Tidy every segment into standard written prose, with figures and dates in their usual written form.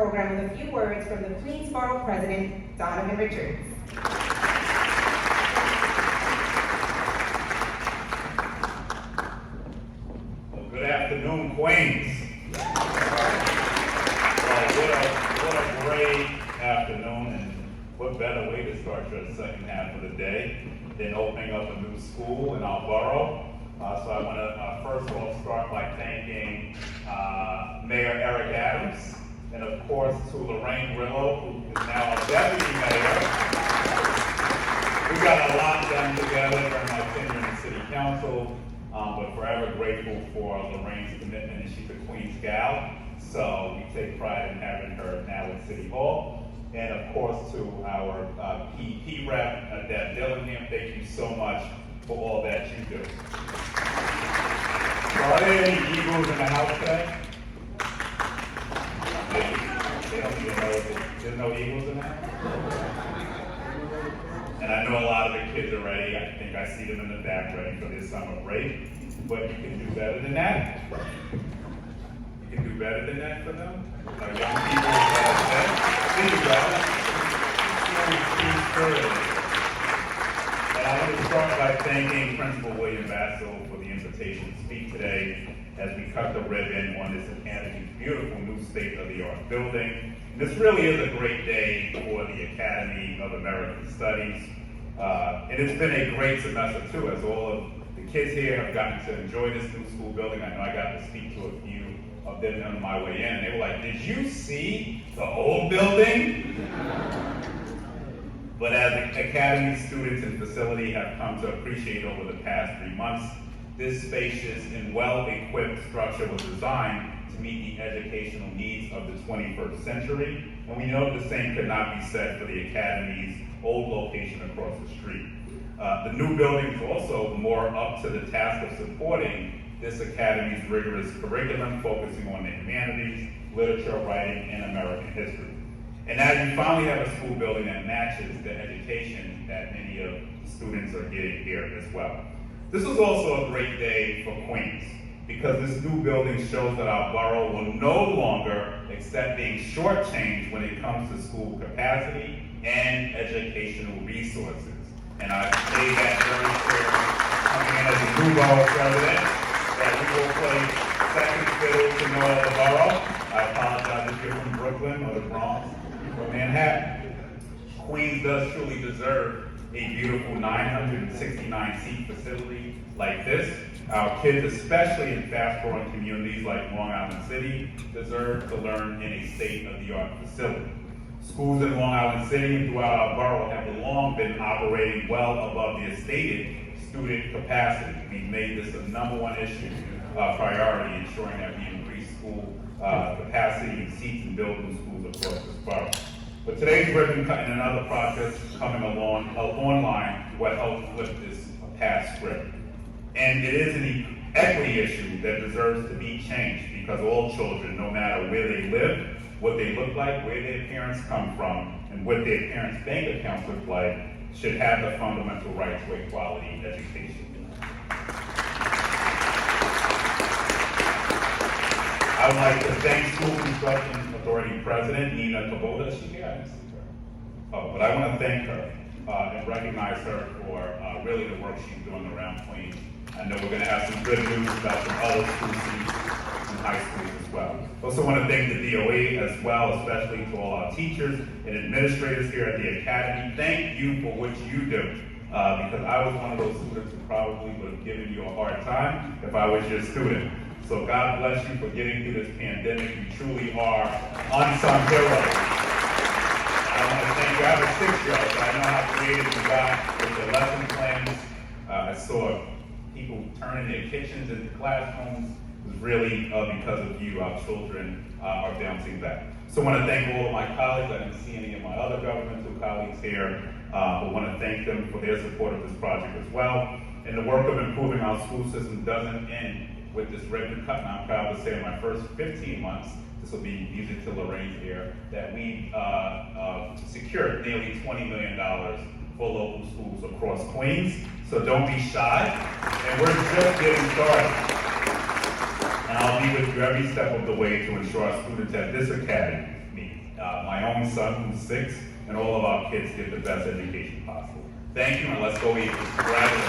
program with a few words from the Queensborough President, Donovan Richards. Well, good afternoon, Queens. What a great afternoon, and what better way to start your second half of the day than opening up a new school in our borough. So I want to first of all start by thanking Mayor Eric Adams, and of course to Lorraine Grillo, who is now our deputy mayor. We got a lot done together during my tenure in the city council, but forever grateful for Lorraine's commitment, and she's a Queens gal. So we take pride in having her now at City Hall. And of course to our key rep, Deb Dillingham, thank you so much for all that you do. So are there any Eagles in the house today? They don't even know if there's no Eagles in the house? And I know a lot of the kids are ready. I think I see them in the back ready for their summer break. But you can do better than that. You can do better than that for them. Young people, there you go. And I want to start by thanking Principal William Bassel for the invitation to speak today as we cut the ribbon on this Academy's beautiful new state-of-the-art building. This really is a great day for the Academy of American Studies. And it's been a great semester too, as all of the kids here have gotten to enjoy this new school building. I know I got to speak to a few of them on my way in, and they were like, "Did you see the old building?" But as Academy students and facility have come to appreciate over the past 3 months, this spacious and well-equipped structure was designed to meet the educational needs of the 21st century, and we know the same could not be said for the Academy's old location across the street. The new building is also more up to the task of supporting this Academy's rigorous curriculum, focusing on the humanities, literature, writing, and American history. And as we finally have a school building that matches the education that many of the students are getting here as well. This is also a great day for Queens, because this new building shows that our borough will no longer accept being shortchanged when it comes to school capacity and educational resources. And I made that very clear coming in as a new borough president, that we will play second fiddle to no other borough. I apologize if you're from Brooklyn or the Bronx or Manhattan. Queens does truly deserve a beautiful 969-seat facility like this. Our kids, especially in fast-growing communities like Long Island City, deserve to learn in a state-of-the-art facility. Schools in Long Island City and throughout our borough have long been operating well above their stated student capacity. We've made this a #1 issue, priority, ensuring that we increase school capacity and seats and build new schools across this borough. But today's ribbon cutting and other projects coming along online will help flip this past script. And it is an equity issue that deserves to be changed, because all children, no matter where they live, what they look like, where their parents come from, and what their parents' bank accounts look like, should have the fundamental right to a quality education. I would like to thank School Construction Authority President Nina Kubota. Is she here? I didn't see her. Oh, but I want to thank her and recognize her for really the work she's doing around Queens. I know we're going to have some good news about some other school seats in high schools as well. Also want to thank the DOE as well, especially to all our teachers and administrators here at the Academy. Thank you for what you do, because I was one of those students who probably would have given you a hard time if I was your student. So God bless you for getting through this pandemic. You truly are unsung heroes. I want to thank you. I have a 6-year-old, so I know how creative you got with the lesson plans. I saw people turning their kitchens into classrooms. It was really because of you, our children are bouncing back. So I want to thank all of my colleagues. I didn't see any of my other governmental colleagues here, but I want to thank them for their support of this project as well. And the work of improving our school system doesn't end with this ribbon cut. And I'm proud to say in my first 15 months, this will be music to Lorraine's ear, that we secured nearly $20 million for local schools across Queens. So don't be shy, and we're just getting started. And I'll be with you every step of the way to ensure our students at this academy, my own son who's 6, and all of our kids get the best education possible. Thank you, and let's go Eagles. Congratulations.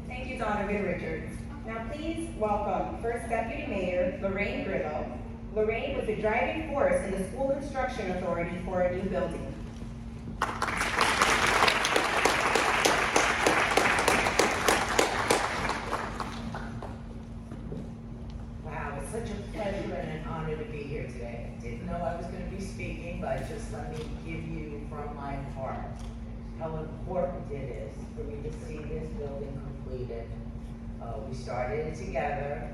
Thank you, Donovan Richards. Now please welcome First Deputy Mayor Lorraine Grillo. Lorraine was the driving force in the School Instruction Authority for a new building. Wow, it's such a pleasure and an honor to be here today. I didn't know I was going to be speaking, but just let me give you from my heart how important it is for me to see this building completed. We started it together.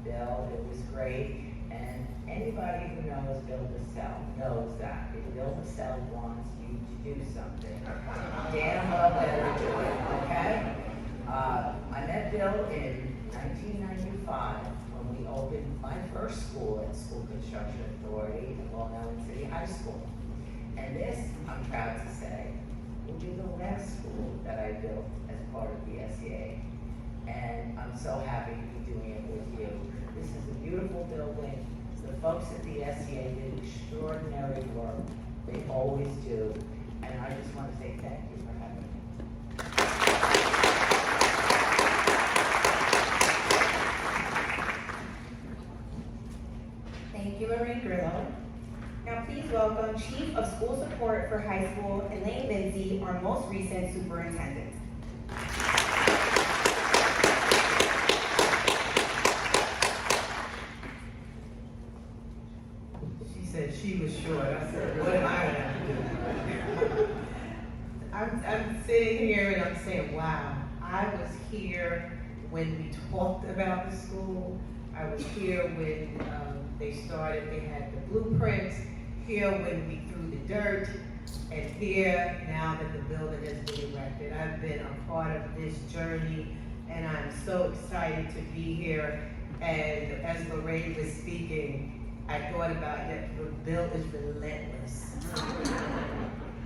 Bill, it was great. And anybody who knows Bill Bissell knows that if Bill Bissell wants you to do something, damn well better do it, okay? I met Bill in 1995 when we opened my first school at School Construction Authority at Long Island City High School. And this, I'm proud to say, will be the last school that I built as part of the SEA. And I'm so happy to be doing it with you. This is a beautiful building. The folks at the SEA did extraordinary work. They always do. And I just want to say thank you for having me. Thank you, Lorraine Grillo. Now please welcome Chief of School Support for High School, Elaine Lindsay, our most recent superintendent. She said she was short. I said, what am I going to have to do? I'm sitting here and I'm saying, wow, I was here when we talked about the school. I was here when they started, they had the blueprints, here when we threw the dirt, and here now that the building has been erected. I've been a part of this journey, and I'm so excited to be here. And as Lorraine was speaking, I thought about that Bill is relentless.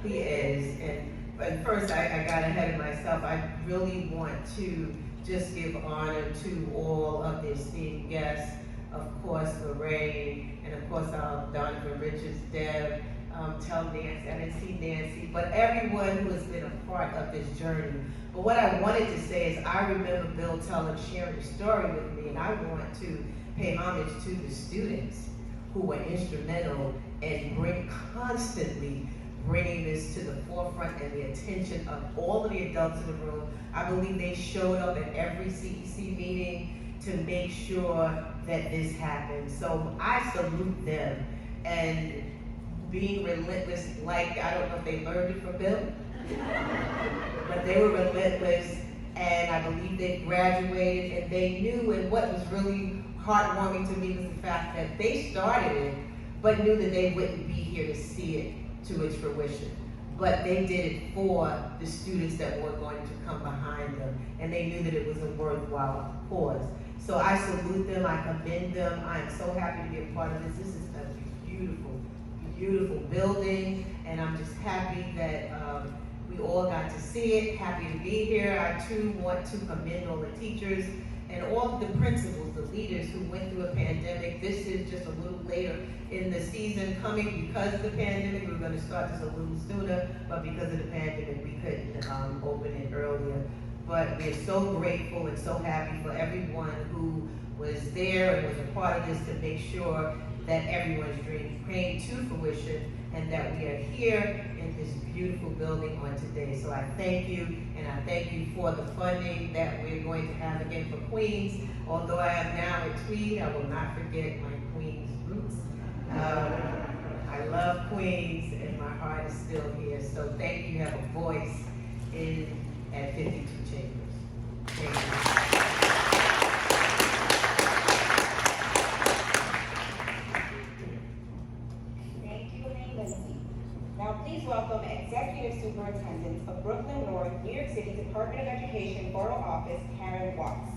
He is, and first I got ahead of myself. I really want to just give honor to all of the esteemed guests. Of course, Lorraine, and of course, Donovan Richards, Deb, tell Nancy, I didn't see Nancy, but everyone who has been a part of this journey. But what I wanted to say is I remember Bill sharing the story with me, and I want to pay homage to the students who were instrumental in constantly bringing this to the forefront and the attention of all of the adults in the room. I believe they showed up at every CEC meeting to make sure that this happened. So I salute them, and being relentless, like, I don't know if they learned it from Bill, but they were relentless, and I believe they graduated, and they knew, and what was really heartwarming to me was the fact that they started it, but knew that they wouldn't be here to see it to its fruition. But they did it for the students that were going to come behind them, and they knew that it was a worthwhile cause. So I salute them, I commend them. I am so happy to be a part of this. This is a beautiful, beautiful building, and I'm just happy that we all got to see it, happy to be here. I too want to commend all the teachers and all of the principals, the leaders who went through a pandemic. This is just a little later in the season coming because of the pandemic. We were going to start this a little sooner, but because of the pandemic, we couldn't open it earlier. But we're so grateful and so happy for everyone who was there and was a part of this to make sure that everyone's dream came to fruition and that we are here in this beautiful building on today. So I thank you, and I thank you for the funding that we're going to have again for Queens. Although I am now a Tweed, I will not forget my Queens roots. I love Queens, and my heart is still here. So thank you. You have a voice at 52 Chambers. Thank you. Now please welcome Executive Superintendent of Brooklyn North, New York City Department of Education Borough Office, Karen Watts.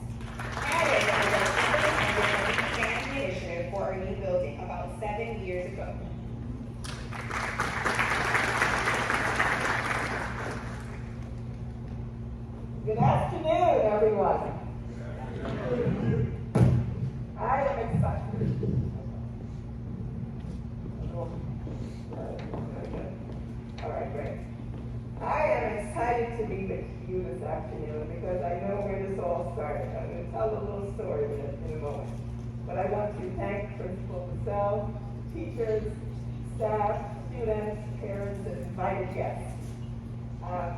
Karen was our superintendent of the Planning Initiative for our new building about 7 years ago. Good afternoon, everyone. I am excited. All right, great. I am excited to be with you this afternoon because I know where this all started. I'm going to tell a little story in a moment. But I want to thank Principal Purcell, teachers, staff, students, parents, and invited guests.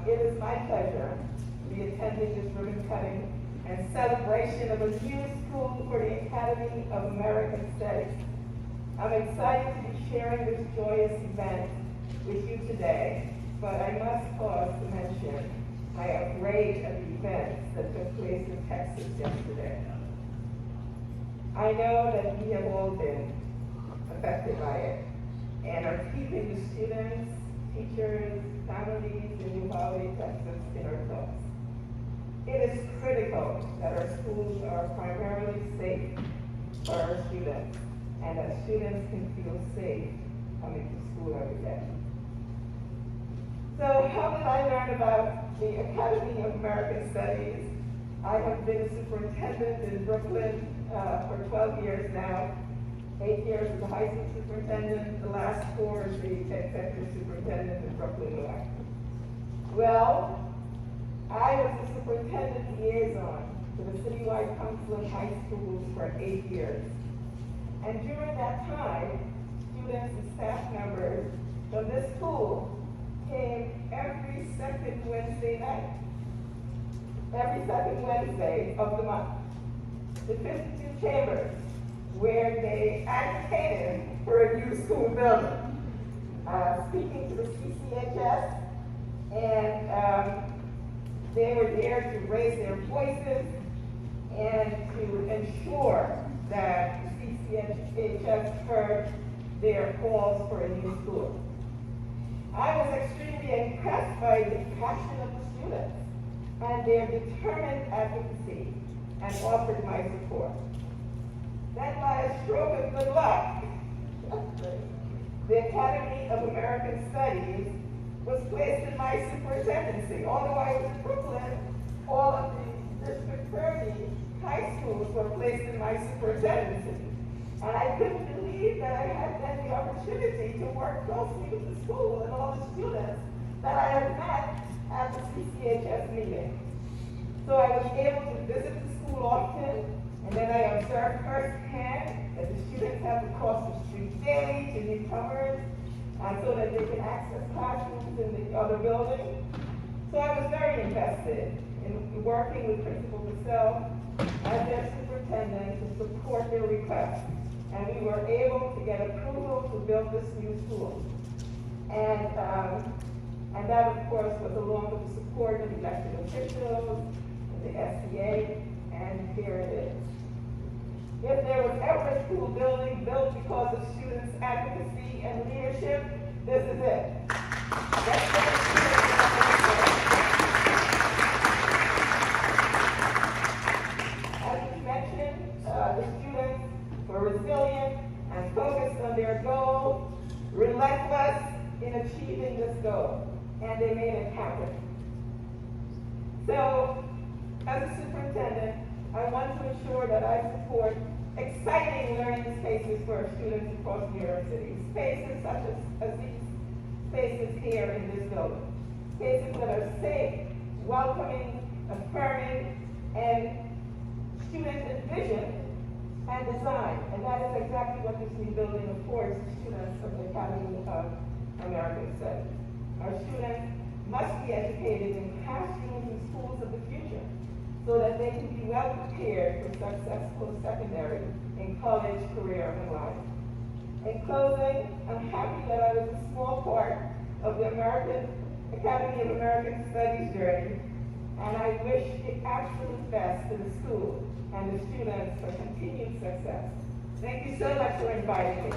It is my pleasure to be attending this ribbon cutting and celebration of a new school for the Academy of American Studies. I'm excited to be sharing this joyous event with you today, but I must pause to mention my outrage at the events that took place in Texas yesterday. I know that we have all been affected by it and are keeping the students, teachers, families in Uvalde, Texas in our thoughts. It is critical that our schools are primarily safe for our students and that students can feel safe coming to school every day. So how did I learn about the Academy of American Studies? I have been a superintendent in Brooklyn for 12 years now, 8 years as a high school superintendent, the last 4 as the executive superintendent in Brooklyn, New York. Well, I was the superintendent liaison to the citywide council of high schools for 8 years. And during that time, students and staff members from this school came every second Wednesday night, every second Wednesday of the month, the 52 chambers, where they advocated for a new school building, speaking to the CCHS, and they were there to raise their voices and to ensure that the CCHS heard their calls for a new school. I was extremely impressed by the passion of the students and their determined advocacy and offered my support. Then by a stroke of good luck, the Academy of American Studies was placed in my superintendency. Although I was in Brooklyn, all of the District 30 high schools were placed in my superintendency. And I couldn't believe that I had then the opportunity to work closely with the school and all the students that I had met at the CCHS meeting. So I was able to visit the school often, and then I observed firsthand that the students have to cross the street daily to newcomers, so that they can access classrooms in the other building. So I was very invested in working with Principal Purcell as their superintendent to support their request. And we were able to get approval to build this new school. And that, of course, was along with the support of elected officials, the SCA, and here it is. If there was ever a school building built because of students' advocacy and leadership, this is it. As was mentioned, the students were resilient and focused on their goal, relentless in achieving this goal, and they made it happen. So, as a superintendent, I want to ensure that I support exciting learning spaces for our students across New York City. Spaces such as these spaces here in this building. Spaces that are safe, welcoming, affirming, and student envision and design. And that is exactly what this new building affords to students of the Academy of American Studies. Our students must be educated in classrooms and schools of the future, so that they can be well prepared for successful secondary and college career and life. In closing, I'm happy that I was a small part of the Academy of American Studies journey, and I wish the absolute best to the school and the students for continued success. Thank you so much for inviting me.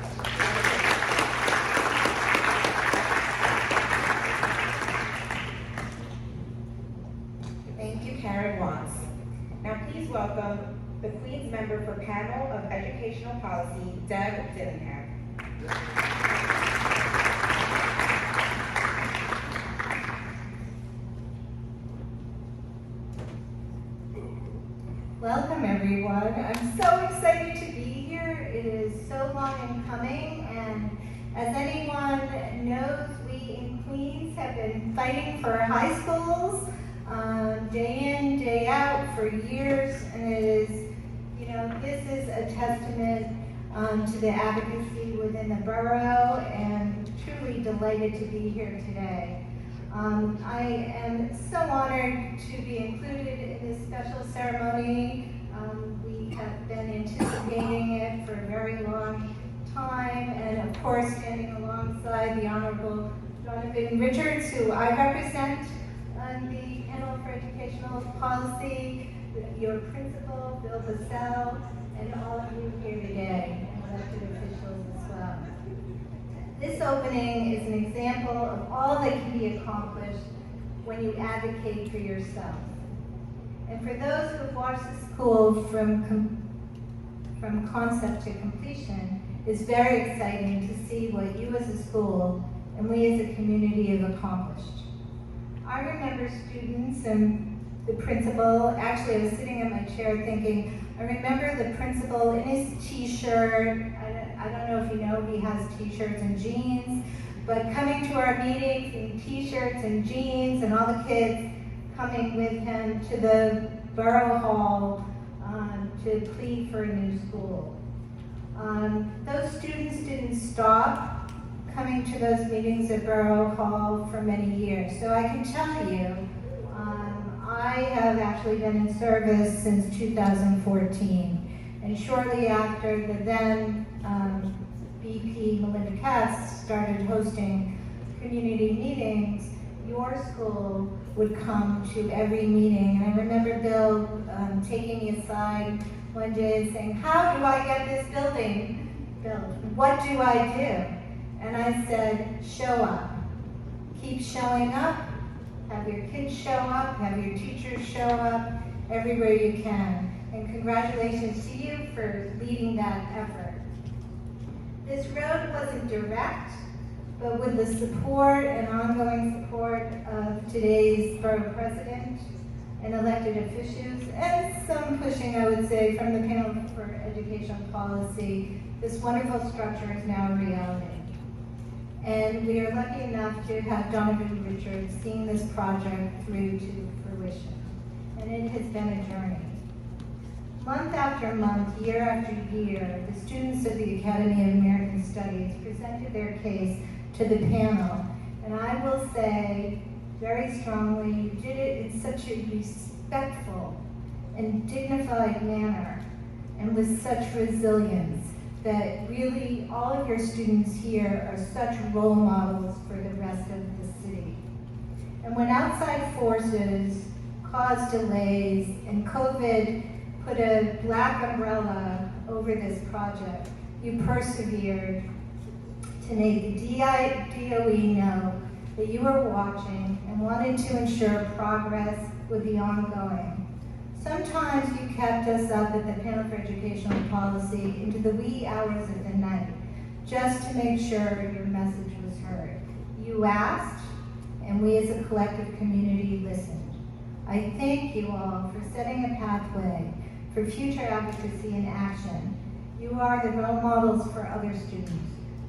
Thank you, Karen Watts. Now please welcome the Queen's Member for Panel of Educational Policy, Deb Dillingham. Welcome, everyone. I'm so excited to be here. It is so long in coming, and as anyone knows, we in Queens have been fighting for high schools day in, day out for years, and it is, this is a testament to the advocacy within the borough, and truly delighted to be here today. I am so honored to be included in this special ceremony. We have been anticipating it for a very long time, and of course standing alongside the Honorable Donovan Richards, who I represent on the panel for educational policy, your principal, Bill Bassell, and all of you here today, and elected officials as well. This opening is an example of all that can be accomplished when you advocate for yourself. And for those who have watched the school from concept to completion, it's very exciting to see what you as a school and we as a community have accomplished. I remember students and the principal, actually I was sitting in my chair thinking, I remember the principal in his t-shirt. I don't know if you know he has t-shirts and jeans, but coming to our meetings in t-shirts and jeans, and all the kids coming with him to the Borough Hall to plead for a new school. Those students didn't stop coming to those meetings at Borough Hall for many years. So I can tell you, I have actually been in service since 2014. And shortly after the then BP Melinda Katz started hosting community meetings, your school would come to every meeting. And I remember Bill taking me aside one day and saying, how do I get this building built? What do I do? And I said, show up. Keep showing up. Have your kids show up. Have your teachers show up everywhere you can. And congratulations to you for leading that effort. This road wasn't direct, but with the support and ongoing support of today's borough president and elected officials, and some pushing, I would say, from the panel for educational policy, this wonderful structure is now a reality. And we are lucky enough to have Donovan Richards seeing this project through to fruition. And it has been a journey. Month after month, year after year, the students of the Academy of American Studies presented their case to the panel. And I will say very strongly, you did it in such a respectful and dignified manner and with such resilience that really all of your students here are such role models for the rest of the city. And when outside forces caused delays and COVID put a black umbrella over this project, you persevered to make the DOE know that you were watching and wanted to ensure progress would be ongoing. Sometimes you kept us up at the panel for educational policy into the wee hours of the night, just to make sure your message was heard. You asked, and we as a collective community listened. I thank you all for setting a pathway for future advocacy and action. You are the role models for other students.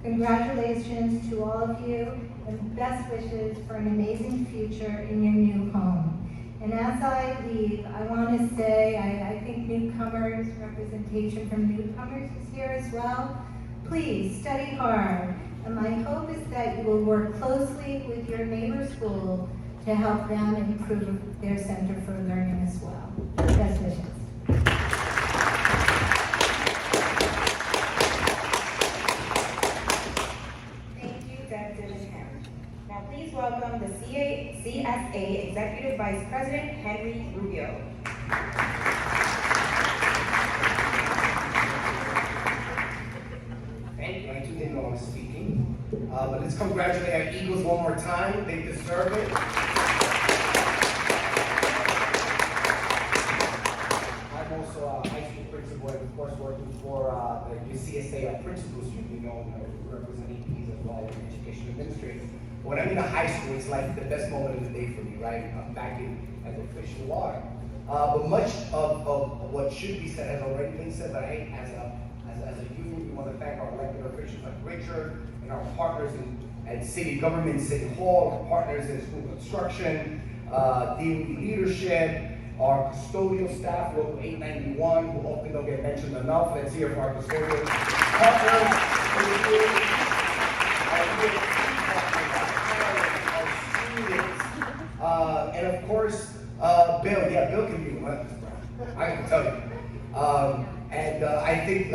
Congratulations to all of you, and best wishes for an amazing future in your new home. And as I leave, I want to say, I think newcomers, representation from newcomers is here as well. Please study hard. And my hope is that you will work closely with your neighbor school to help them improve their Center for Learning as well. Best wishes. Thank you, Dr. Ham. Now please welcome the CSA Executive Vice President, Henry Rubio. Thank you. I do think while I'm speaking. But let's congratulate our Eagles one more time. They deserve it. I'm also a high school principal and of course working for the UCSA Principals Union, representing EPs as well as education administrators. When I'm in a high school, it's like the best moment of the day for me, right? I'm back in as official water. But much of what should be said has already been said, but as a union, we want to thank our elected officials like Richard and our partners at city government, City Hall, our partners in school construction, DMV leadership, our custodial staff, Local 891, who often don't get mentioned enough. Let's hear from our custodial partners. Our students, and of course, Bill. Yeah, Bill can be relentless, bro. I can tell you. And I think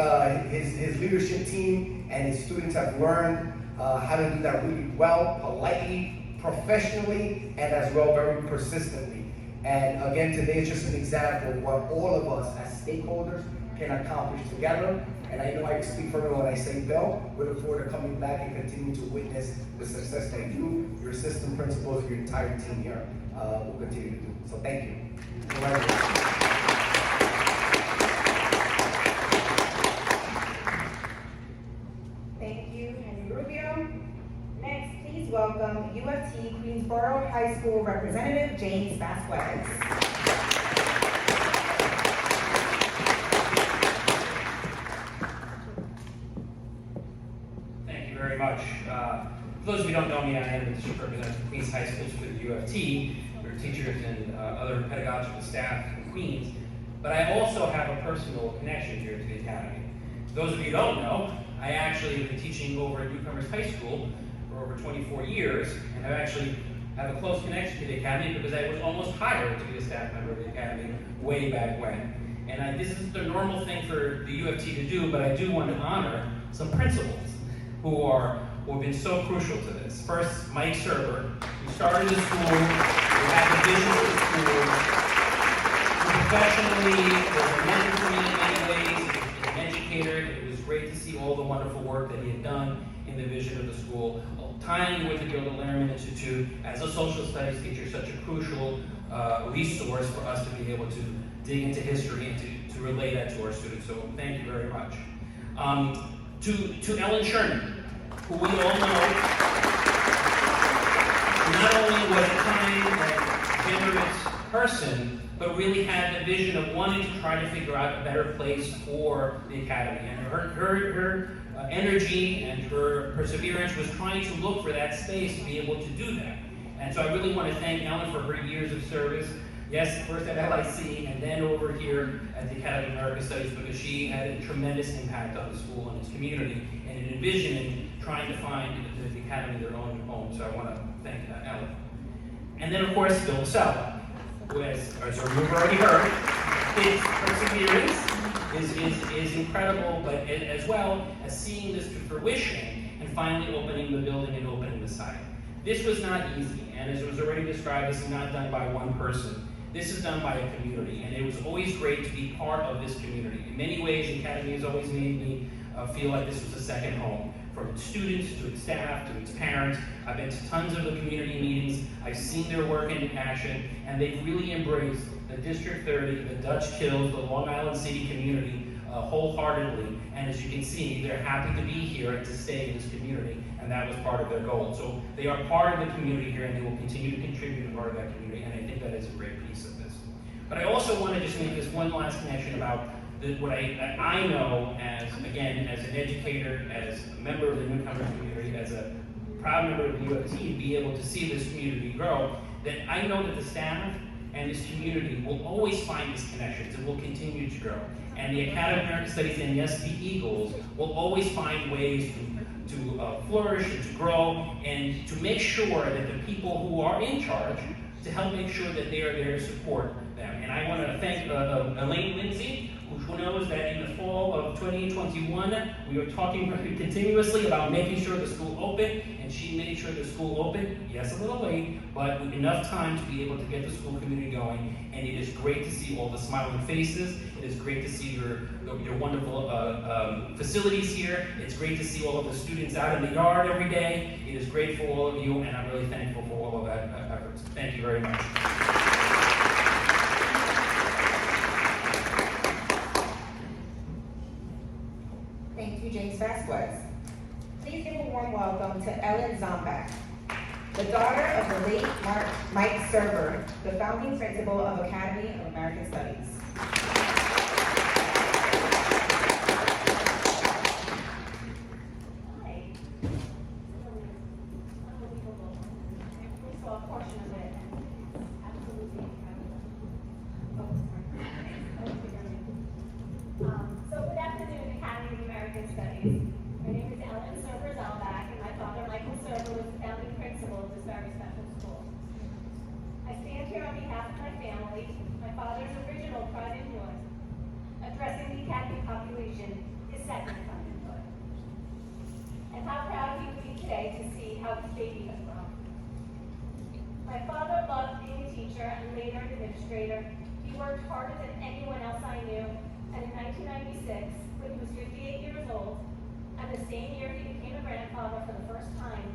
his leadership team and his students have learned how to do that really well, politely, professionally, and as well very persistently. And again, today is just an example of what all of us as stakeholders can accomplish together. And I know I speak for everyone when I say, Bill, we look forward to coming back and continuing to witness the success that you, your assistant principals, and your entire team here will continue to do. So thank you. Thank you, Henry Rubio. Next, please welcome UFT Queensborough High School Representative James Vasquez. Thank you very much. For those of you who don't know me, I am the district representative for Queens High Schools for the UFT. We're teachers and other pedagogical staff in Queens. But I also have a personal connection here to the Academy. For those of you who don't know, I actually have been teaching over at Newcomers High School for over 24 years, and I actually have a close connection to the Academy because I was almost hired to be a staff member of the Academy way back when. And this is the normal thing for the UFT to do, but I do want to honor some principals who have been so crucial to this. First, Mike Serber, who started the school, who had the vision for the school, who professionally was a mentor for me in many ways, an educator. It was great to see all the wonderful work that he had done in the vision of the school, tying with the Gilda Lehrman Institute as a social studies teacher, such a crucial resource for us to be able to dig into history and to relay that to our students. So thank you very much. To Ellen Sherman, who we all know not only was a kind and generous person, but really had the vision of wanting to try to figure out a better place for the Academy. And her energy and her perseverance was trying to look for that space to be able to do that. And so I really want to thank Ellen for her years of service. Yes, first at LIC and then over here at the Academy of American Studies, because she had a tremendous impact on the school and its community and in envisioning trying to find the Academy their own home. So I want to thank Ellen. And then of course, Bill Sell, who as you've already heard, his perseverance is incredible, but as well as seeing this to fruition and finally opening the building and opening the site. This was not easy, and as it was already described, this is not done by one person. This is done by a community, and it was always great to be part of this community. In many ways, the Academy has always made me feel like this was a second home. From its students, to its staff, to its parents. I've been to tons of the community meetings. I've seen their work in action, and they've really embraced the District 30, the Dutch Kills, the Long Island City community wholeheartedly. And as you can see, they're happy to be here and to stay in this community, and that was part of their goal. So they are part of the community here, and they will continue to contribute as part of that community, and I think that is a great piece of this. But I also want to just make this one last connection about what I know as, again, as an educator, as a member of the newcomers community, as a proud member of the UFT, be able to see this community grow, that I know that the staff and this community will always find these connections and will continue to grow. And the Academy of American Studies and yes, the Eagles will always find ways to flourish and to grow and to make sure that the people who are in charge to help make sure that they are there to support them. And I want to thank Elaine Lindsay, who knows that in the fall of 2021, we were talking continuously about making sure the school opened, and she made sure the school opened, yes, a little late, but with enough time to be able to get the school community going. And it is great to see all the smiling faces. It is great to see your wonderful facilities here. It's great to see all of the students out in the yard every day. It is great for all of you, and I'm really thankful for all of that efforts. Thank you very much. Thank you, James Vasquez. Please give a warm welcome to Ellen Zombach, the daughter of the late Mike Serber, the founding principal of Academy of American Studies. Hi. Unbelievable. We saw a portion of it. Absolutely incredible. So good afternoon, Academy of American Studies. My name is Ellen Serber-Zalbach, and my father, Michael Serber, was the founding principal of this very special school. I stand here on behalf of my family, my father's original pride and joy. Addressing the Academy population is second pride and joy. And how proud he would be today to see how this baby has grown. My father loved being a teacher and later an administrator. He worked harder than anyone else I knew, and in 1996, when he was 58 years old, and the same year he became a grandfather for the first time,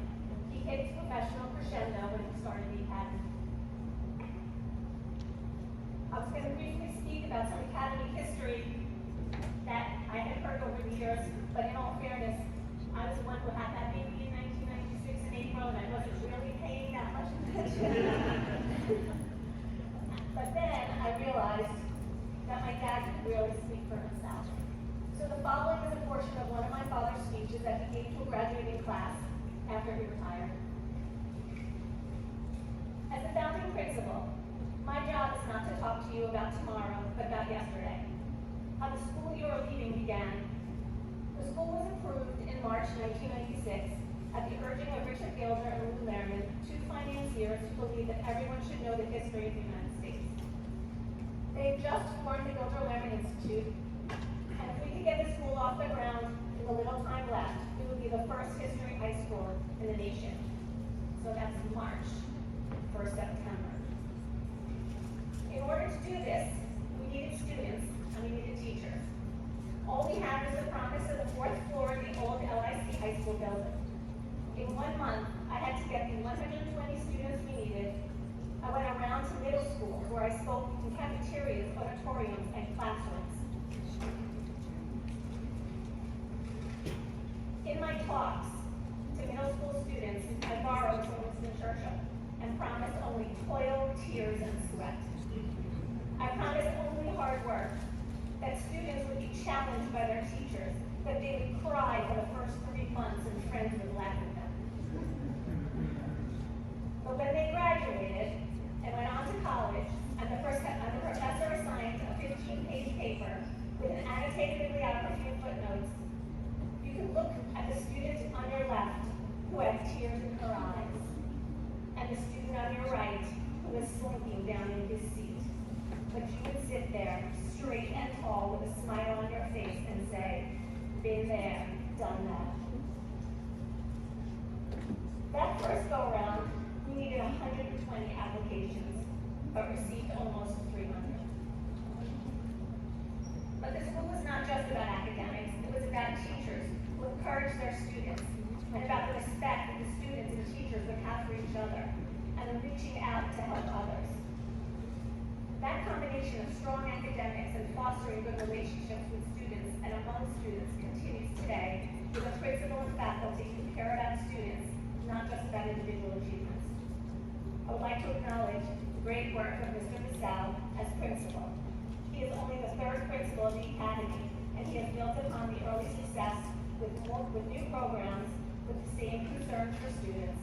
he hit his professional crescendo when he started the Academy. I was going to briefly speak about some Academy history that I had heard over the years, but in all fairness, I was the one who had that baby in 1996 in April, and I wasn't really paying that much attention. But then I realized that my dad could really speak for himself. So the following is a portion of one of my father's speeches that he gave to a graduating class after he retired. As a founding principal, my job is not to talk to you about tomorrow, but about yesterday. How the school you are leaving began. The school was approved in March 1996 at the urging of Richard Gilder and Lou Lehrman, two financiers who believed that everyone should know the history of the United States. They had just formed the Gilder-Lehrman Institute, and if we could get the school off the ground in the little time left, we would be the first history high school in the nation. So that's March for September. In order to do this, we needed students and we needed teachers. All we had was the promise of the fourth floor of the old LIC high school building. In 1 month, I had to get the 120 students we needed. I went around to middle schools where I spoke in cafeterias, auditoriums, and classrooms. In my talks to middle school students, I borrowed from Winston Churchill and promised only toil, tears, and sweat. I promised only hard work, that students would be challenged by their teachers, that they would cry for the first 3 months and friends would laugh at them. But when they graduated and went on to college, and the professor assigned a 15-page paper with an annotated bibliography of footnotes, you can look at the student on your left who had tears in her eyes, and the student on your right who was slinking down in his seat. But you would sit there, straight and tall, with a smile on your face and say, been there, done that. That first go-around, we needed 120 applications, but received almost 300. But the school was not just about academics, it was about teachers who encouraged their students, and about the respect that the students and teachers would have for each other, and the reaching out to help others. That combination of strong academics and fostering good relationships with students and among students continues today with a principal and faculty who care about students, not just about individual achievements. I would like to acknowledge the great work of Mr. Vassell as principal. He is only the third principal of the Academy, and he has built upon the early success with new programs with the same concerns for students.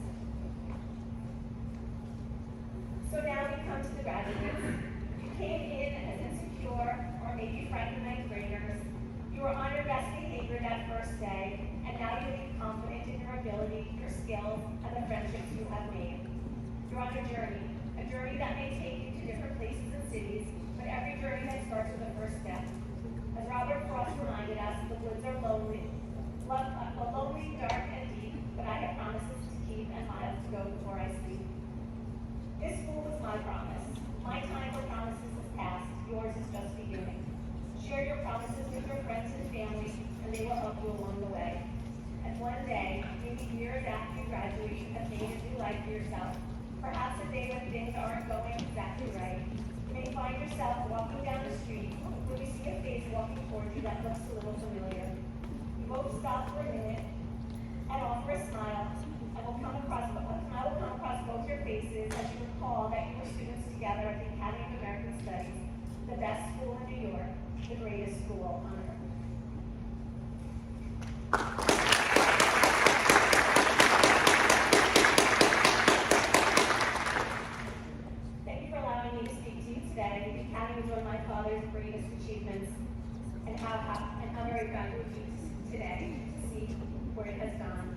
So now we come to the graduates. You came in as insecure or maybe frightened ninth graders. You were on your best behavior that first day, and now you leave confident in your ability, your skills, and the friendships you have made. You're on a journey that may take you to different places and cities, but every journey that starts with the first step. As Robert Frost reminded us, the woods are lonely, dark, and deep, but I have promises to keep and miles to go before I sleep. This school was my promise. My time for promises is past, yours is just beginning. Share your promises with your friends and family, and they will help you along the way. And one day, maybe years after you graduate, you have made a new life for yourself. Perhaps a day when things aren't going exactly right. You may find yourself walking down the street when you see a face walking towards you that looks a little familiar. You both stop for a minute and offer a smile, and I will come across both your faces as you recall that you were students together at the Academy of American Studies, the best school in New York, the greatest school on earth. Thank you for allowing me to speak to you today. The Academy was one of my father's greatest achievements, and I'm very proud of you today to see where it has gone.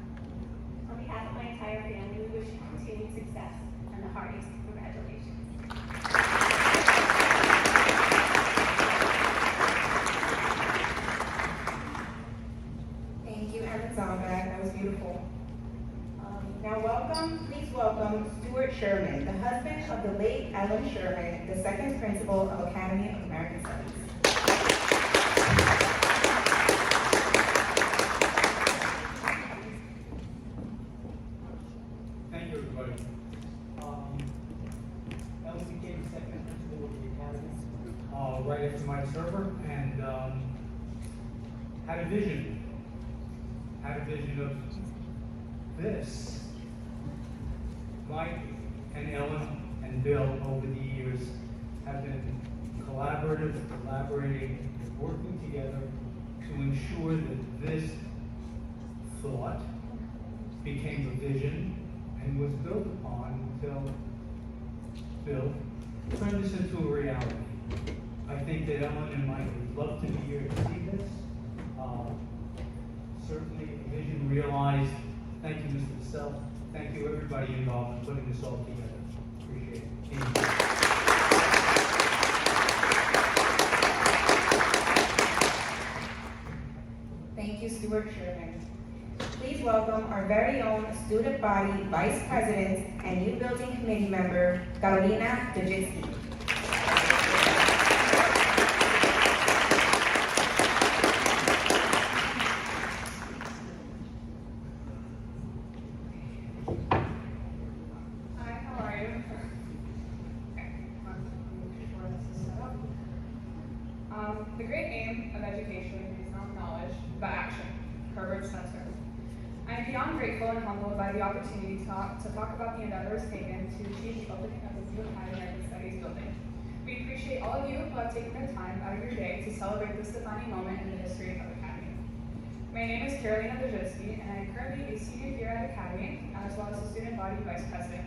On behalf of my entire family, we wish you continued success and the heartiest congratulations. Thank you, Ellen Zombag. That was beautiful. Now please welcome Stuart Sherman, the husband of the late Ellen Sherman, the second principal of Academy of American Studies. Thank you, everybody. Ellen became the second principal of the Academy right after my server, and had a vision of this. Mike and Ellen and Bill over the years have been collaborating, working together to ensure that this thought became a vision and was built upon until Bill turned this into a reality. I think that Ellen and Mike would love to be here to see this. Certainly a vision realized. Thank you, Mr. Bissell. Thank you, everybody involved in putting this all together. Appreciate it. Thank you. Thank you, Stuart Sherman. Please welcome our very own student body vice president and new building committee member, Carolina Dujitsky. Hi, how are you? Okay, before this is set up. The great aim of education is not knowledge, but action. Herbert Spencer. I am beyond grateful and humbled by the opportunity to talk about the endeavors taken to achieve the opening of the new Academy of American Studies building. We appreciate all of you who have taken the time out of your day to celebrate this defining moment in the history of Academy. My name is Carolina Dujitsky, and I am currently a senior here at Academy, as well as a student body vice president.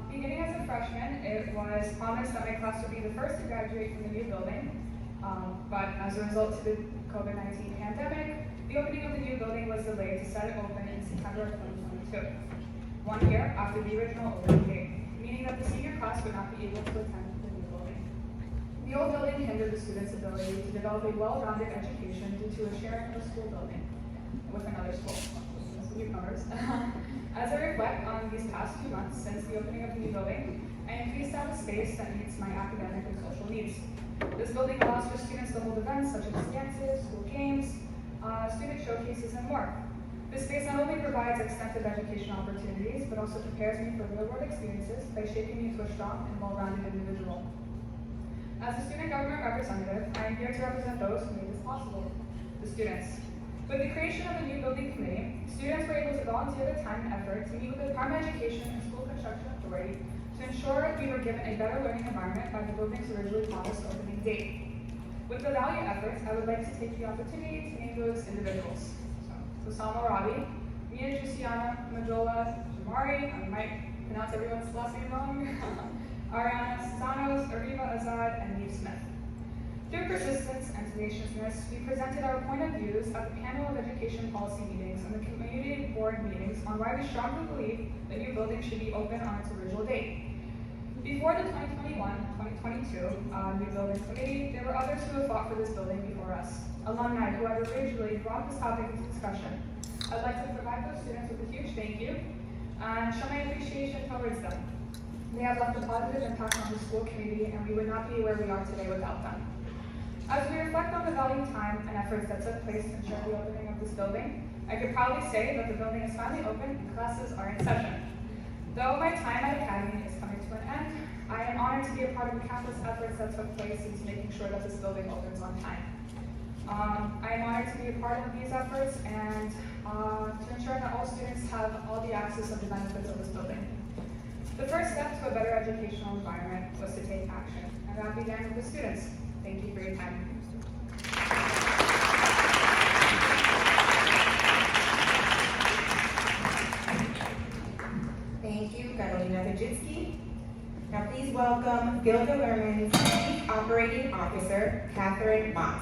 Beginning as a freshman, it was promised that my class would be the first to graduate from the new building, but as a result of the COVID-19 pandemic, the opening of the new building was delayed to set it open in September of 2022, 1 year after the original opening date, meaning that the senior class would not be able to attend the new building. The old building hindered the students' ability to develop a well-rounded education due to a sharing of a school building with another school, the newcomers. As I reflect on these past few months since the opening of the new building, I am pleased to have a space that meets my academic and social needs. This building allows for students to hold events such as dances, school games, student showcases, and more. This space not only provides extensive education opportunities, but also prepares me for real-world experiences by shaping me into a strong and well-rounded individual. As a student government representative, I am here to represent those who made this possible, the students. With the creation of the new building committee, students were able to volunteer their time and effort to meet with the Department of Education and School Construction Authority to ensure we were given a better learning environment by the building's originally promised opening date. With the valiant efforts, I would like to take the opportunity to name those individuals. So, Osama Rabi, Mia Jusiana Majola Jamari, I might pronounce everyone's last name wrong, Ariana Sazanos, Ariva Azad, and Neve Smith. Through persistence and tenaciousness, we presented our point of views at the panel of education policy meetings and the community board meetings on why we strongly believe the new building should be open on its original date. Before the 2021-2022 new building committee, there were others who have fought for this building before us, alumni who had originally brought this topic into discussion. I'd like to provide those students with a huge thank you and show my appreciation towards them. They have left a positive impact on the school community, and we would not be where we are today without them. As we reflect on the valued time and efforts that took place to ensure the opening of this building, I could proudly say that the building is finally open and classes are in session. Though my time at Academy is coming to an end, I am honored to be a part of the countless efforts that took place into making sure that this building opens on time. I am honored to be a part of these efforts and to ensure that all students have all the access of the benefits of this building. The first step to a better educational environment was to take action, and that began with the students. Thank you for your time. Thank you, Carolina Vajitsky. Now please welcome Gilder Lehrman's Chief Operating Officer, Catherine Mott.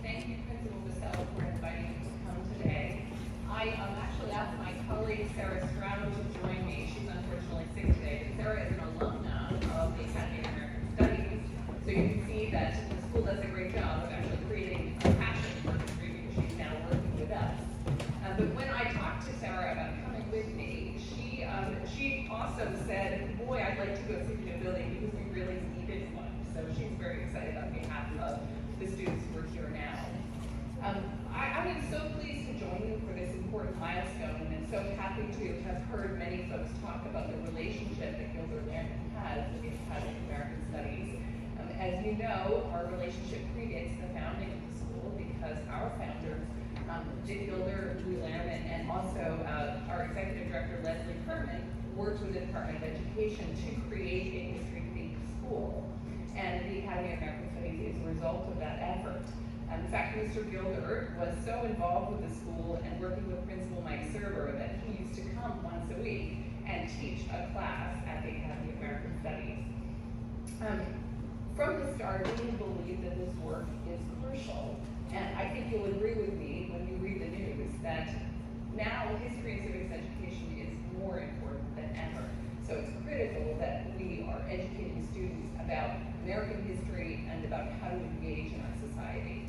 Thank you, Principal Bissell, for inviting me to come today. I actually asked my colleague Sarah Stroud to join me. She's unfortunately sick today, but Sarah is an alumna of the Academy of American Studies. So you can see that the school does a great job of actually creating a passion for history because she's now working with us. But when I talked to Sarah about coming with me, she also said, boy, I'd like to go see the new building because we really needed one. So she's very excited on behalf of the students who are here now. I am so pleased to join you for this important milestone and so happy to have heard many folks talk about the relationship that Gilder Lehrman has with the Academy of American Studies. As you know, our relationship predates the founding of the school because our founders, Dick Gilder, Lou Lehrman, and also our Executive Director, Leslie Kerman, worked with the Department of Education to create a history-themed school. And the Academy of American Studies is a result of that effort. In fact, Mr. Gilder was so involved with the school and working with Principal Mike Serber that he used to come once a week and teach a class at the Academy of American Studies. From the start, we believe that this work is crucial. And I think you'll agree with me when you read the news that now history and civics education is more important than ever. So it's critical that we are educating students about American history and about how to engage in our society.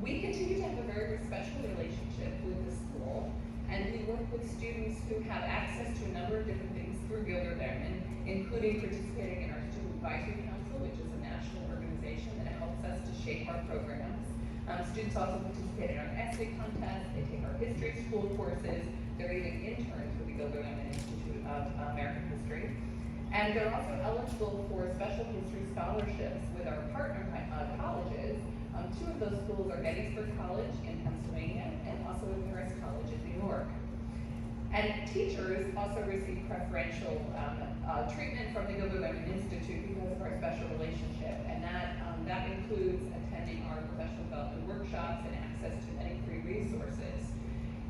We continue to have a very special relationship with the school, and we work with students who have access to a number of different things through Gilder Lehrman, including participating in our Student Advisory Council, which is a national organization that helps us to shape our programs. Students also participate in our essay contest, they take our history school courses, they're even interns with the Gilder Lehrman Institute of American History. And they're also eligible for special history scholarships with our partner colleges. Two of those schools are Gettysburg College in Pennsylvania and also Paris College in New York. And teachers also receive preferential treatment from the Gilder Lehrman Institute because of our special relationship. And that includes attending our professional development workshops and access to many free resources.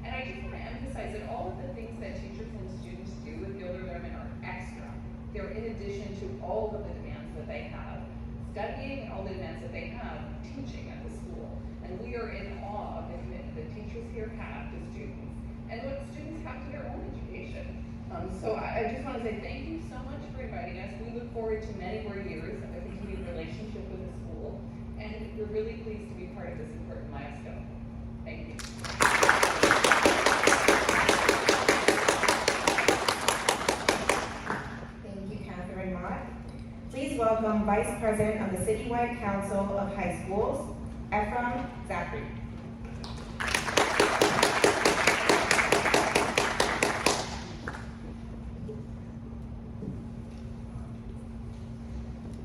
And I just want to emphasize that all of the things that teachers and students do with Gilder Lehrman are extra. They're in addition to all of the demands that they have, studying and all the demands that they have, teaching at the school. And we are in awe of the commitment that teachers here have to students and what students have to their own education. So I just want to say thank you so much for inviting us. We look forward to many more years of a continued relationship with the school, and we're really pleased to be part of this important milestone. Thank you. Please welcome Vice President of the Citywide Council of High Schools, Ephraim Zachary.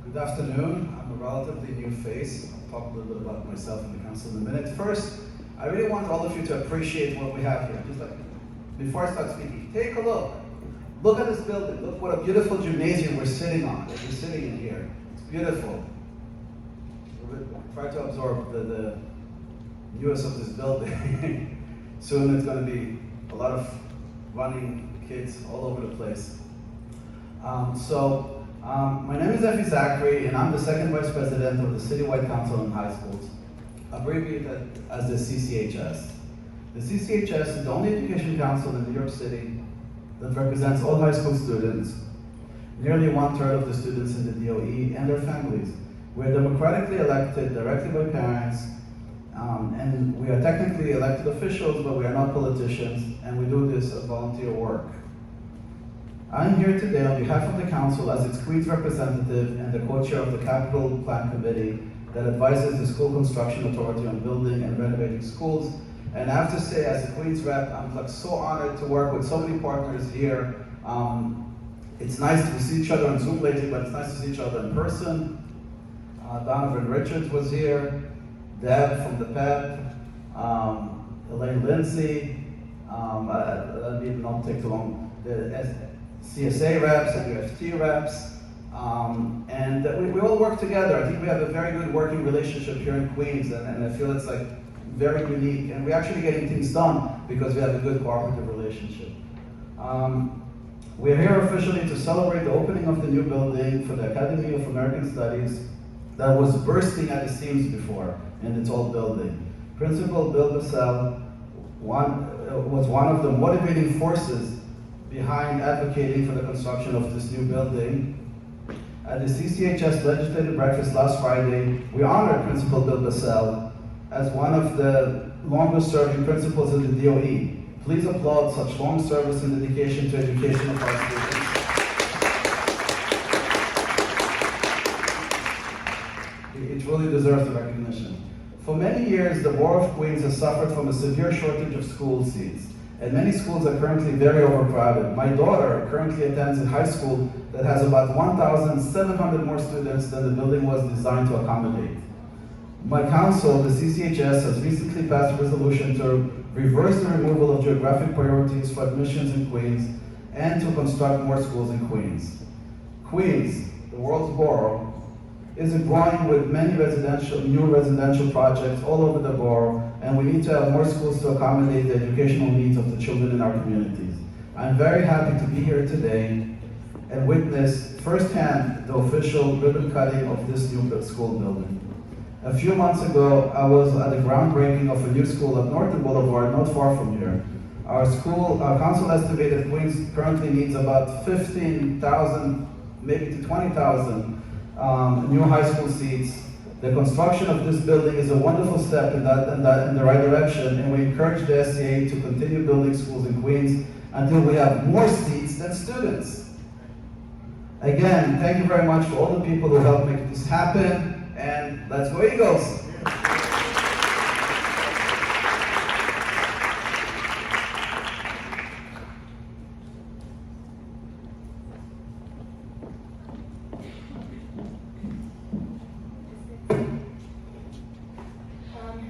Good afternoon. I'm a relatively new face. I'll talk a little bit about myself and the council in a minute. First, I really want all of you to appreciate what we have here. Just like, before I start speaking, take a look. Look at this building. Look what a beautiful gymnasium we're sitting on. We're sitting in here. It's beautiful. Try to absorb the newness of this building. Soon it's going to be a lot of running kids all over the place. My name is Ephraim Zachary, and I'm the second vice president of the Citywide Council on High Schools, abbreviated as the CCHS. The CCHS is the only education council in New York City that represents all high school students, nearly 1/3 of the students in the DOE and their families. We're democratically elected directly by parents, and we are technically elected officials, but we are not politicians, and we do this as volunteer work. I'm here today on behalf of the council as its Queens representative and the co-chair of the Capital Plan Committee that advises the School Construction Authority on building and renovating schools. And I have to say, as a Queens rep, I'm so honored to work with so many partners here It's nice to see each other on Zoom lately, but it's nice to see each other in person. Donovan Richards was here, Deb from the PEP, Elaine Lindsay, that did not take too long, the CSA reps, WFT reps, and we all work together. I think we have a very good working relationship here in Queens, and I feel it's like very unique, and we're actually getting things done because we have a good cooperative relationship. We're here officially to celebrate the opening of the new building for the Academy of American Studies that was bursting at the seams before in its old building. Principal Bill Bissell was one of the motivating forces behind advocating for the construction of this new building. At the CCHS legislative breakfast last Friday, we honored Principal Bill Bissell as one of the longest serving principals in the DOE. Please applaud such long service and dedication to education of our students. It truly deserves the recognition. For many years, the Borough of Queens has suffered from a severe shortage of school seats, and many schools are currently very overcrowded. My daughter currently attends a high school that has about 1,700 more students than the building was designed to accommodate. My council, the CCHS, has recently passed a resolution to reverse the removal of geographic priorities for admissions in Queens and to construct more schools in Queens. Queens, the world's borough, is growing with many new residential projects all over the borough, and we need to have more schools to accommodate the educational needs of the children in our communities. I'm very happy to be here today and witness firsthand the official ribbon cutting of this new school building. A few months ago, I was at the groundbreaking of a new school at Norton Boulevard, not far from here. Our council estimated Queens currently needs about 15,000, maybe to 20,000 new high school seats. The construction of this building is a wonderful step in the right direction, and we encourage the SCA to continue building schools in Queens until we have more seats than students. Again, thank you very much to all the people who helped make this happen. And let's go Eagles!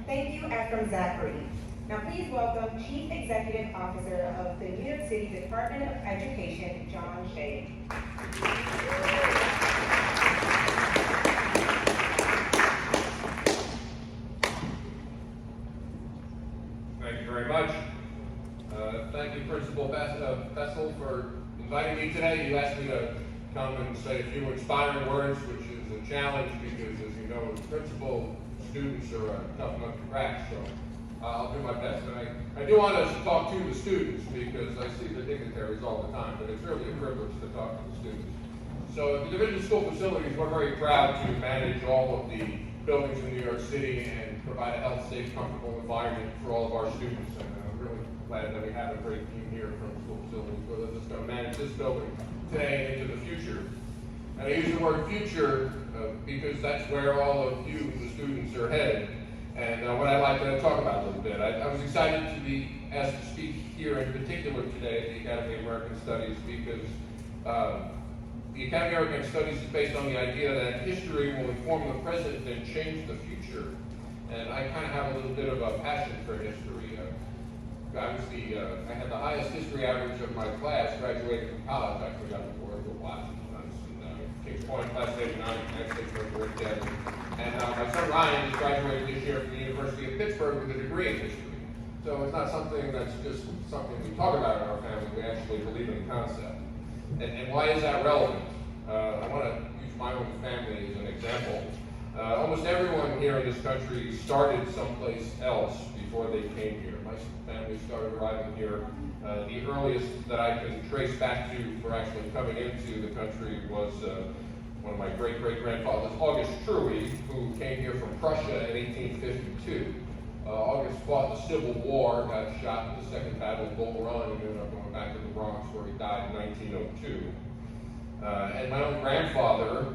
Thank you, Ephraim Zachary. Now please welcome Chief Executive Officer of the New York City Department of Education, John Shea. Thank you very much. Thank you, Principal Bessel, for inviting me today. You asked me to come and say a few inspiring words, which is a challenge because, as you know, as principal, students are a tough nut to crack, so I'll do my best. And I do want us to talk to the students because I see the dignitaries all the time, but it's really a privilege to talk to the students. So at the Division of School Facilities, we're very proud to manage all of the buildings in New York City and provide a health, safe, comfortable environment for all of our students. And I'm really glad that we have a great team here from School Facilities with us that's going to manage this building today and into the future. And I use the word future because that's where all of you, the students, are headed. And what I'd like to talk about a little bit. I was excited to be asked to speak here in particular today at the Academy of American Studies because the Academy of American Studies is based on the idea that history will inform the present and change the future. And I kind of have a little bit of a passion for history. I had the highest history average of my class graduating from college. I forgot the word of Washington. Kings Point, class 89, United States Military Academy. And my son Ryan just graduated this year from the University of Pittsburgh with a degree in history. So it's not something that's just something we talk about in our family. We actually believe in the concept. And why is that relevant? I want to use my own family as an example. Almost everyone here in this country started someplace else before they came here. My family started arriving here. The earliest that I can trace back to for actually coming into the country was one of my great-great-grandfathers, August Truey, who came here from Prussia in 1852. August fought the Civil War, got shot in the Second Battle of Bull Run, and ended up going back to the Bronx where he died in 1902. And my own grandfather,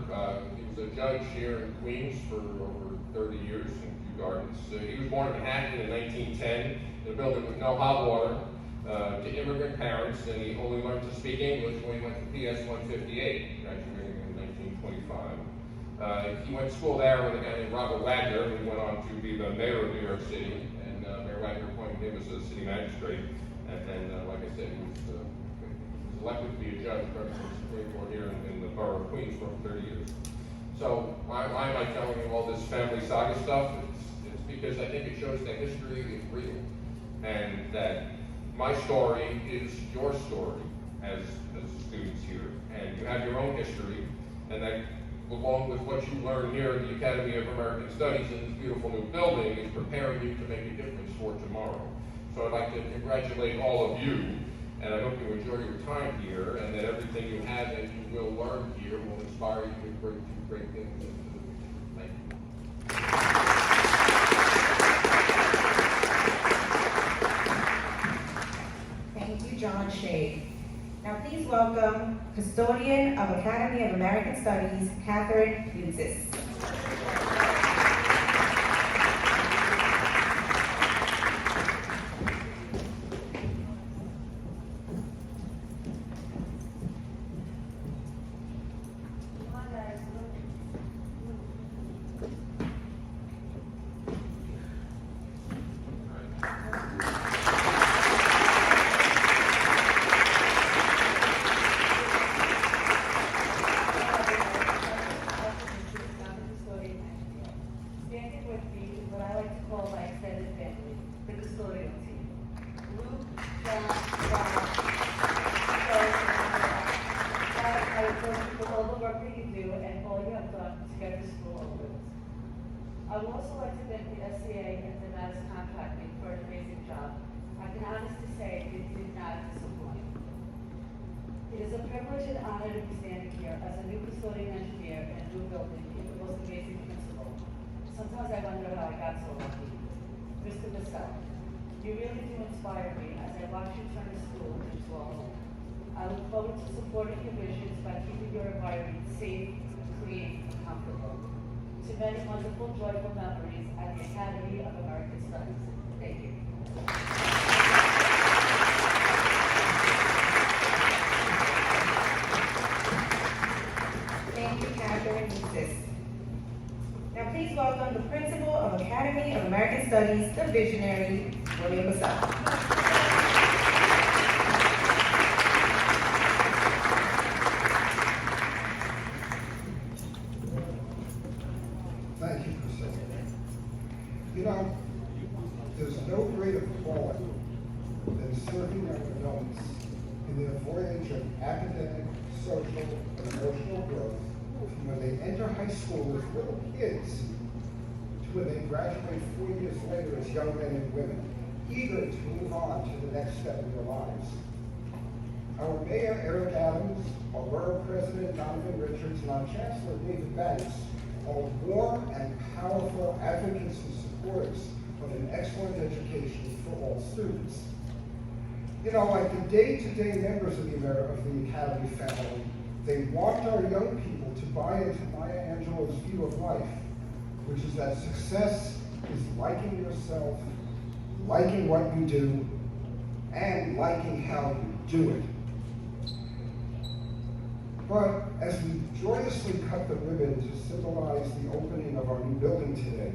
he was a judge here in Queens for over 30 years in Kew Gardens. He was born in Manhattan in 1910 in a building with no hot water. to immigrant parents, and he only learned to speak English when he went to PS 158, graduating in 1925. He went to school there with a guy named Robert Wagner, who went on to be the mayor of New York City, and Mayor Wagner appointed him as a city magistrate. And like I said, he was elected to be a judge representing the Supreme Court here in the borough of Queens for over 30 years. So why am I telling you all this family saga stuff? It's because I think it shows that history is real, and that my story is your story as students here, and you have your own history, and that along with what you learn here at the Academy of American Studies in this beautiful new building is preparing you to make a difference for tomorrow. So I'd like to congratulate all of you, and I hope you enjoy your time here, and that everything you have and you will learn here will inspire you to do great things into the future. Thank you. Thank you, John Shea. Now please welcome Custodian of Academy of American Studies, Catherine Eutzis. Standing with me is what I like to call my extended family, the custodial team. Luke, John, Rob, I appreciate for all the work that you do and all you have done to get this school over with. I would also like to thank the SCA and the Madison Contracting for an amazing job. I can honestly say it did not disappoint. It is a privilege and honor to be standing here as a new custodian engineer in a new building in the most amazing principal. Sometimes I wonder how I got so lucky. Mr. Bissell, you really do inspire me as I watch you turn the school into a home. I look forward to supporting your visions by keeping your environment safe, clean, and comfortable. To many wonderful, joyful memories at the Academy of American Studies. Thank you. Thank you, Catherine Eutzis. Now please welcome the Principal of Academy of American Studies, the visionary, William Bissell. Thank you, Priscilla. You know, there's no greater calling than serving our adults in their voyage of academic, social, and emotional growth from when they enter high school as little kids to when they graduate 4 years later as young men and women, eager to move on to the next step in their lives. Our Mayor, Eric Adams, our Borough President, Donovan Richards, and our Chancellor, David Banks, are warm and powerful advocates and supporters of an excellent education for all students. You know, like the day-to-day members of the Academy family, they want our young people to buy into Maya Angelou's view of life, which is that success is liking yourself, liking what you do, and liking how you do it. But as we joyously cut the ribbon to symbolize the opening of our new building today,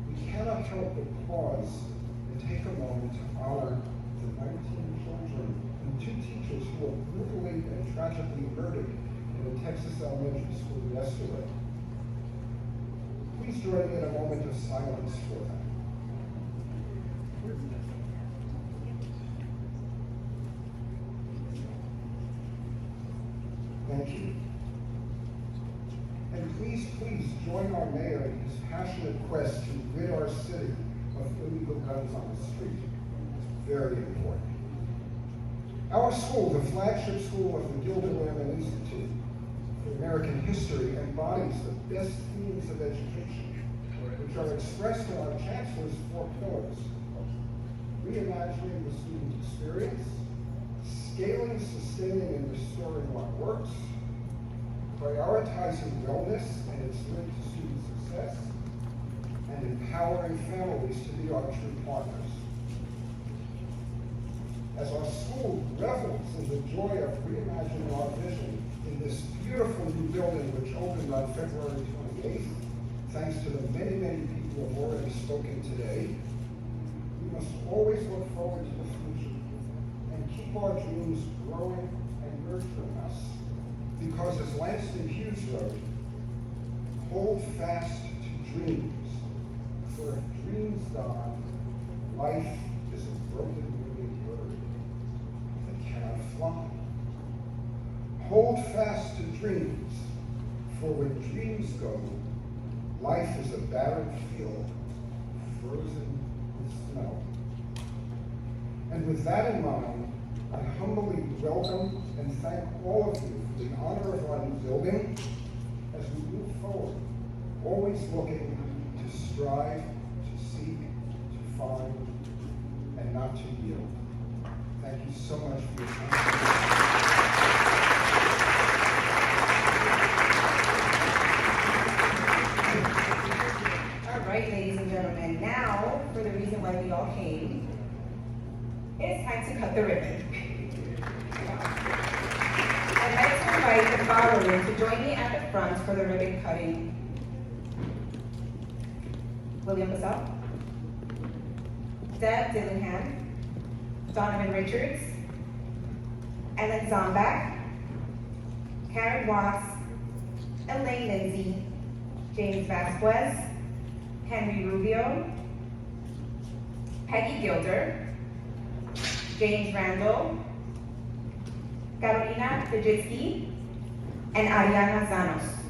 we cannot help but pause and take a moment to honor the 19 children and 2 teachers who were brutally and tragically murdered in a Texas elementary school yesterday. Please join me in a moment of silence for them. Thank you. And please join our mayor in his passionate quest to rid our city of illegal guns on the street. It's very important. Our school, the flagship school of the Gilder Lehrman Institute for American History, embodies the best themes of education, which are expressed in our chancellor's 4 pillars: reimagining the student experience, scaling, sustaining, and restoring what works, prioritizing wellness and its link to student success, and empowering families to be our true partners. as our school revels in the joy of reimagining our vision in this beautiful new building which opened on February 28th, thanks to the many, many people who have already spoken today, we must always look forward to the future and keep our dreams growing and nurturing us. Because as Langston Hughes wrote, hold fast to dreams, for if dreams die, life is a broken winged bird that cannot fly. Hold fast to dreams, for when dreams go, life is a barren field frozen with snow. And with that in mind, I humbly welcome and thank all of you for the honor of our new building as we move forward, always looking to strive, to seek, to find, and not to yield. Thank you so much for your time. All right, ladies and gentlemen, now for the reason why we all came, it's time to cut the ribbon. I'd like to invite the following to join me at the front for the ribbon cutting. William Basell, Deb Dillingham, Donovan Richards, Ellen Zombach, Karen Watts, Elaine Lindsay, James Vasquez, Henry Rubio, Peggy Gilder, James Randall, Carolina Fijitsky, and Ariana Zanos.